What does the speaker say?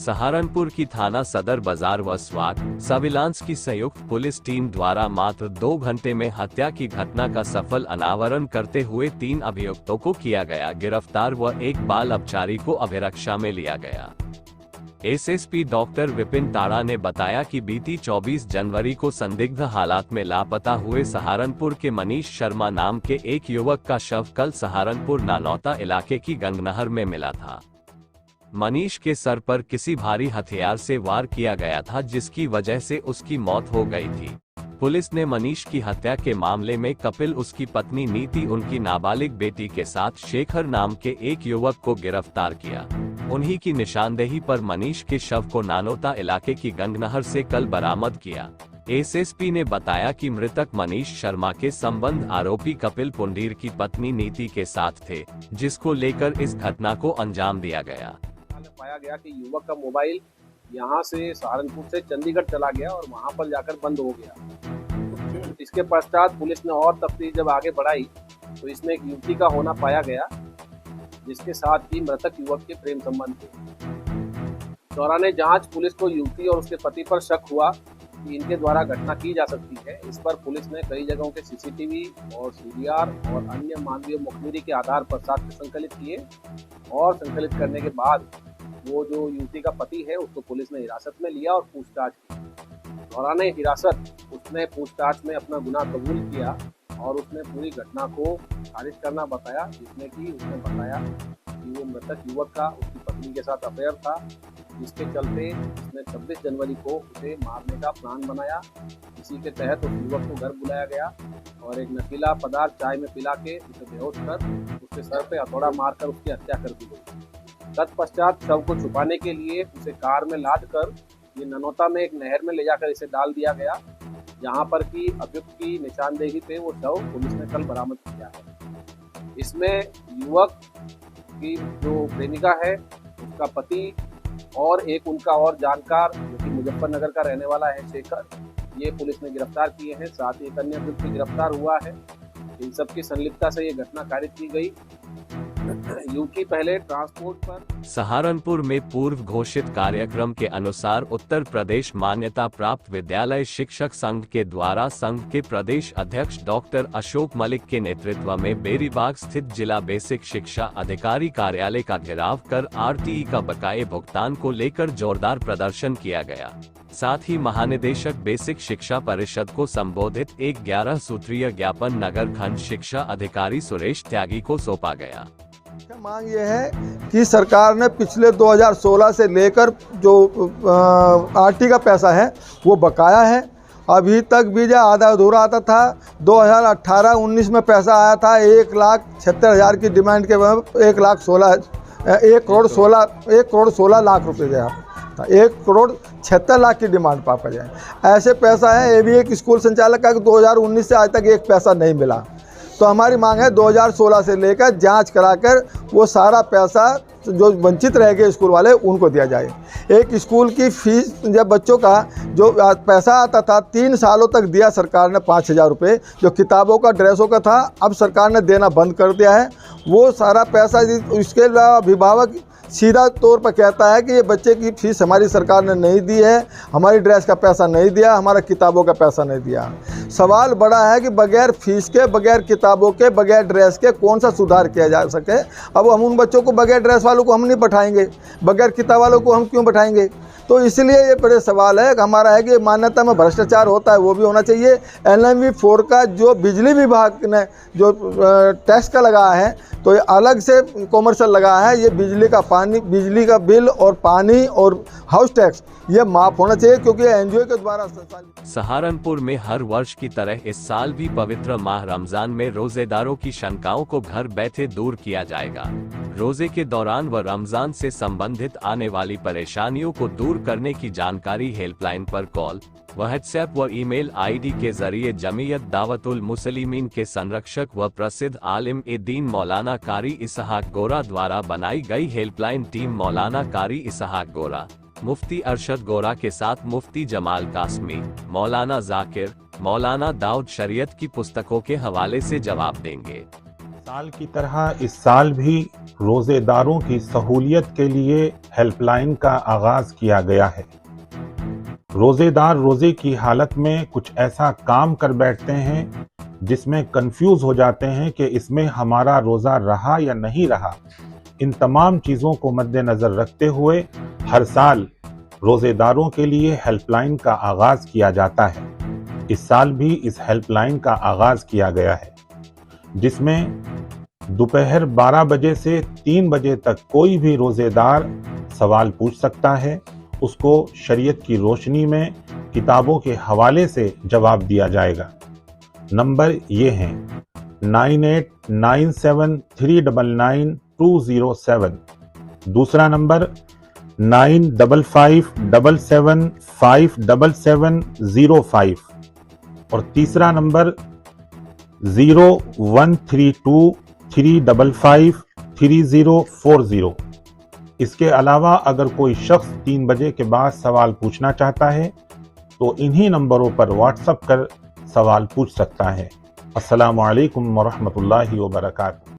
सहारनपुर की थाना सदर बाजार व स्वाट सर्विलांस की संयुक्त पुलिस टीम द्वारा मात्र 2 घंटे में हत्या की घटना का सफल अनावरण करते हुए 3 अभियुक्तों को किया गया गिरफ्तार व एक बाल अपचारी को अभिरक्षा में लिया गया। एसएसपी डॉक्टर विपिन ताड़ा ने बताया कि बीती 24 जनवरी को संदिग्ध हालात में लापता हुए सहारनपुर के मनीष शर्मा नाम के एक युवक का शव कल सहारनपुर नानौता इलाके की गंगनहर में मिला था। मनीष के सर पर किसी भारी हथियार से वार किया गया था, जिसकी वजह से उसकी मौत हो गई थी। पुलिस ने मनीष की हत्या के मामले में कपिल, उसकी पत्नी नीति, उनकी नाबालिग बेटी के साथ शेखर नाम के एक युवक को गिरफ्तार किया। उन्हीं की निशानदेही पर मनीष के शव को नानौता इलाके की गंगनहर से कल बरामद किया। एसएसपी ने बताया कि मृतक मनीष शर्मा के संबंध आरोपी कपिल पुंडीर की पत्नी नीति के साथ थे, जिसको लेकर इस घटना को अंजाम दिया गया। पाया गया कि युवक का मोबाइल यहां से सहारनपुर से चंडीगढ़ चला गया और वहां पर जाकर बंद हो गया। इसके पश्चात पुलिस ने और तफ्तीश जब आगे बढ़ाई तो इसमें एक युवती का होना पाया गया, जिसके साथ ही मृतक युवक के प्रेम संबंध थे। दौरान जांच पुलिस को युवती और उसके पति पर शक हुआ कि इनके द्वारा घटना की जा सकती है। इस पर पुलिस ने कई जगहों के सीसीटीवी और सीडीआर और अन्य मानवीय मुखबिरी के आधार पर साक्ष्य संकलित किए और संकलित करने के बाद वो जो युवती का पति है उसको पुलिस ने हिरासत में लिया और पूछताछ की। दौरान हिरासत उसने पूछताछ में अपना गुनाह कबूल किया और उसने पूरी घटना को खारिज करना बताया, जिसमें कि उसने बताया कि वो मृतक युवक का उसकी पत्नी के साथ अफेयर था, जिसके चलते उसने 26 जनवरी को उसे मारने का प्लान बनाया। इसी के तहत उस युवक को घर बुलाया गया और एक नशीला पदार्थ चाय में पिला के उसे बेहोश कर उसके सर पे हथौड़ा मारकर उसकी हत्या कर दी गई। तत्पश्चात शव को छुपाने के लिए उसे कार में लाद कर ये ननौता में एक नहर में ले जाकर इसे डाल दिया गया, जहां पर की अभियुक्त की निशानदेही पे वो शव पुलिस ने कल बरामद किया है। इसमें युवक की जो प्रेमिका है, उसका पति और एक उनका और जानकार जो कि मुजफ्फरनगर का रहने वाला है शेखर, ये पुलिस ने गिरफ्तार किए हैं। साथ ही एक अन्य अभियुक्त भी गिरफ्तार हुआ है। इन सब की संलिप्तता से ये घटना कारित की गई। युवती पहले ट्रांसपोर्ट पर सहारनपुर में पूर्व घोषित कार्यक्रम के अनुसार उत्तर प्रदेश मान्यता प्राप्त विद्यालय शिक्षक संघ के द्वारा संघ के प्रदेश अध्यक्ष डॉक्टर अशोक मलिक के नेतृत्व में बेरीबाग स्थित जिला बेसिक शिक्षा अधिकारी कार्यालय का घेराव कर आरटीई का बकाये भुगतान को लेकर जोरदार प्रदर्शन किया गया। साथ ही महानिदेशक बेसिक शिक्षा परिषद को संबोधित एक 11 सूत्रीय ज्ञापन नगर खंड शिक्षा अधिकारी सुरेश त्यागी को सौंपा गया। मांग ये है कि सरकार ने पिछले 2016 से लेकर जो आरटी का पैसा है वो बकाया है। अभी तक भी जो आधा अधूरा आता था, 2018-19 में पैसा आया था 1,76,000 की डिमांड के 1 करोड़ 16 लाख रुपए गया, 1,76 लाख की डिमांड पापा जाए। ऐसे पैसा है। ये भी एक स्कूल संचालक का 2019 से आज तक एक पैसा नहीं मिला। तो हमारी मांग है 2016 से लेकर जांच कराकर वो सारा पैसा जो वंचित रह गए स्कूल वाले उनको दिया जाए। एक स्कूल की फीस जब बच्चों का जो पैसा आता था 3 सालों तक दिया सरकार ने 5,000 रुपये, जो किताबों का ड्रेसों का था, अब सरकार ने देना बंद कर दिया है। वो सारा पैसा इसके अलावा अभिभावक सीधा तौर पर कहता है कि ये बच्चे की फीस हमारी सरकार ने नहीं दी है, हमारी ड्रेस का पैसा नहीं दिया, हमारा किताबों का पैसा नहीं दिया। सवाल बड़ा है कि बगैर फीस के, बगैर किताबों के, बगैर ड्रेस के कौन सा सुधार किया जा सके। अब हम उन बच्चों को बगैर ड्रेस वालों को हम नहीं बैठाएंगे, बगैर किताब वालों को हम क्यों बैठाएंगे। तो इसलिए ये बड़े सवाल है। हमारा है कि मान्यता में भ्रष्टाचार होता है, वो भी होना चाहिए। LMV4 का जो बिजली विभाग ने जो टैक्स का लगाया है, तो ये अलग से कॉमर्शियल लगा है। ये बिजली का बिल और पानी और हाउस टैक्स ये माफ होना चाहिए, क्योंकि एनजीओ के द्वारा। सहारनपुर में हर वर्ष की तरह इस साल भी पवित्र माह रमजान में रोजेदारों की शंकाओं को घर बैठे दूर किया जाएगा। रोजे के दौरान व रमजान से संबंधित आने वाली परेशानियों को दूर करने की जानकारी हेल्पलाइन पर कॉल, व्हाट्सएप व ईमेल आईडी के जरिए जमीयत दावतुल मुस्लिमीन के संरक्षक व प्रसिद्ध आलिम ए दीन मौलाना कारी इसहाक गोरा द्वारा बनाई गई हेल्पलाइन टीम मौलाना कारी इसहाक गोरा, मुफ्ती अरशद गोरा के साथ मुफ्ती जमाल कासमी, मौलाना जाकिर, मौलाना दाऊद शरीयत की पुस्तकों के हवाले से जवाब देंगे। साल की तरह इस साल भी रोजेदारों की सहूलियत के लिए हेल्पलाइन का आगाज किया गया है। रोजेदार रोजे की हालत में कुछ ऐसा काम कर बैठते हैं जिसमें कंफ्यूज हो जाते हैं कि इसमें हमारा रोजा रहा या नहीं रहा। इन तमाम चीज़ों को मद्देनज़र रखते हुए हर साल रोजेदारों के लिए हेल्पलाइन का आगाज किया जाता है। इस साल भी इस हेल्पलाइन का आगाज किया गया है, जिसमें दोपहर 12 बजे से 3 बजे तक कोई भी रोजेदार सवाल पूछ सकता है। उसको शरीयत की रोशनी में किताबों के हवाले से जवाब दिया जाएगा। नंबर ये हैं 9897399207, दूसरा नंबर 9557757705 और तीसरा नंबर 013235534040। इसके अलावा अगर कोई शख्स 3 बजे के बाद सवाल पूछना चाहता है तो इन्हीं नंबरों पर व्हाट्सएप कर सवाल पूछ सकता है। अस्सलामु अलैकुम वरहमतुल्लाहि वबरकातुहू।